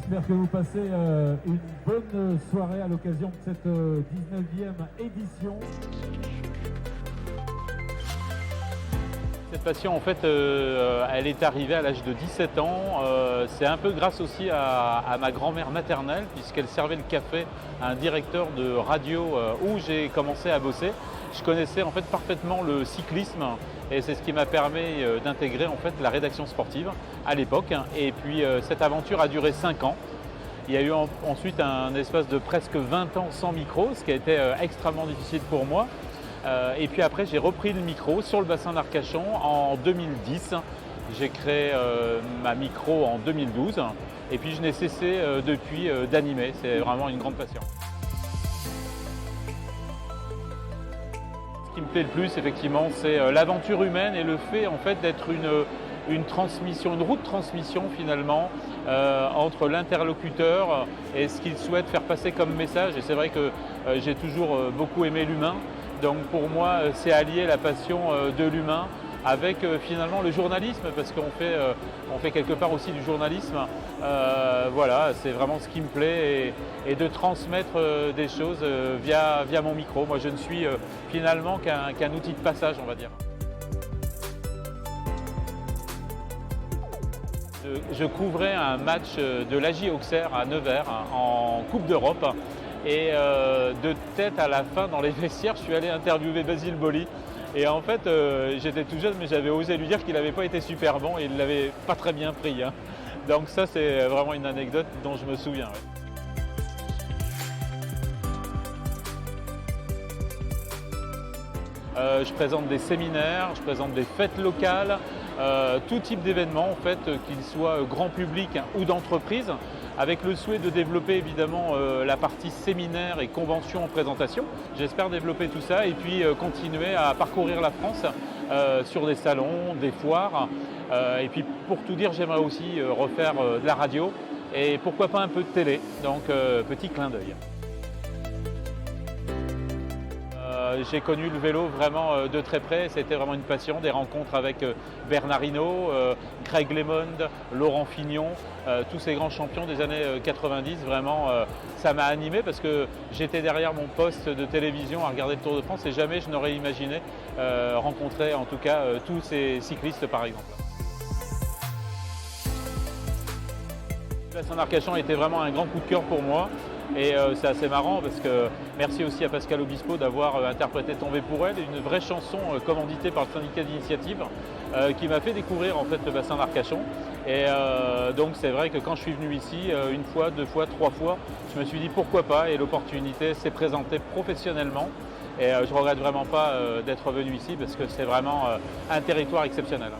J'espère que vous passez une bonne soirée à l'occasion de cette 19e édition. Cette passion, en fait, elle est arrivée à l'âge de 17 ans. C'est un peu grâce aussi à ma grand-mère maternelle, puisqu'elle servait le café à un directeur de radio où j'ai commencé à bosser. Je connaissais en fait parfaitement le cyclisme et c'est ce qui m'a permis d'intégrer en fait la rédaction sportive à l'époque. Et puis cette aventure a duré 5 ans. Il y a eu ensuite un espace de presque 20 ans sans micro, ce qui a été extrêmement difficile pour moi. Et puis après, j'ai repris le micro sur le bassin d'Arcachon en 2010. J'ai créé ma micro en 2012 et puis je n'ai cessé depuis d'animer. C'est vraiment une grande passion. Ce qui me plaît le plus, effectivement, c'est l'aventure humaine et le fait en fait d'être une transmission, une route de transmission finalement entre l'interlocuteur et ce qu'il souhaite faire passer comme message. Et c'est vrai que j'ai toujours beaucoup aimé l'humain. Donc pour moi, c'est allier la passion de l'humain avec finalement le journalisme, parce qu'on fait quelque part aussi du journalisme. Voilà, c'est vraiment ce qui me plaît et de transmettre des choses via mon micro. Moi, je ne suis finalement qu'un outil de passage, on va dire. Je couvrais un match de l'AJ Auxerre à Nevers en Coupe d'Europe. Et de tête à la fin, dans les vestiaires, je suis allé interviewer Basile Boli. Et en fait, j'étais tout jeune, mais j'avais osé lui dire qu'il n'avait pas été super bon et il ne l'avait pas très bien pris. Hein. Donc ça, c'est vraiment une anecdote dont je me souviens. Ouais. Je présente des séminaires, je présente des fêtes locales, tout type d'événements en fait, qu'ils soient grand public ou d'entreprise, avec le souhait de développer évidemment la partie séminaire et convention en présentation. J'espère développer tout ça et puis continuer à parcourir la France sur des salons, des foires. Et puis pour tout dire, j'aimerais aussi refaire de la radio et pourquoi pas un peu de télé, donc petit clin d'œil. J'ai connu le vélo vraiment de très près, c'était vraiment une passion, des rencontres avec Bernard Hinault, Greg LeMond, Laurent Fignon, tous ces grands champions des années 90, vraiment ça m'a animé parce que j'étais derrière mon poste de télévision à regarder le Tour de France et jamais je n'aurais imaginé rencontrer en tout cas tous ces cyclistes par exemple. Le bassin d'Arcachon était vraiment un grand coup de cœur pour moi. Et c'est assez marrant parce que merci aussi à Pascal Obispo d'avoir interprété Tomber pour elle, une vraie chanson commanditée par le syndicat d'initiative qui m'a fait découvrir en fait le bassin d'Arcachon. Et donc c'est vrai que quand je suis venu ici, une fois, deux fois, trois fois, je me suis dit pourquoi pas et l'opportunité s'est présentée professionnellement. Et je ne regrette vraiment pas d'être venu ici parce que c'est vraiment un territoire exceptionnel.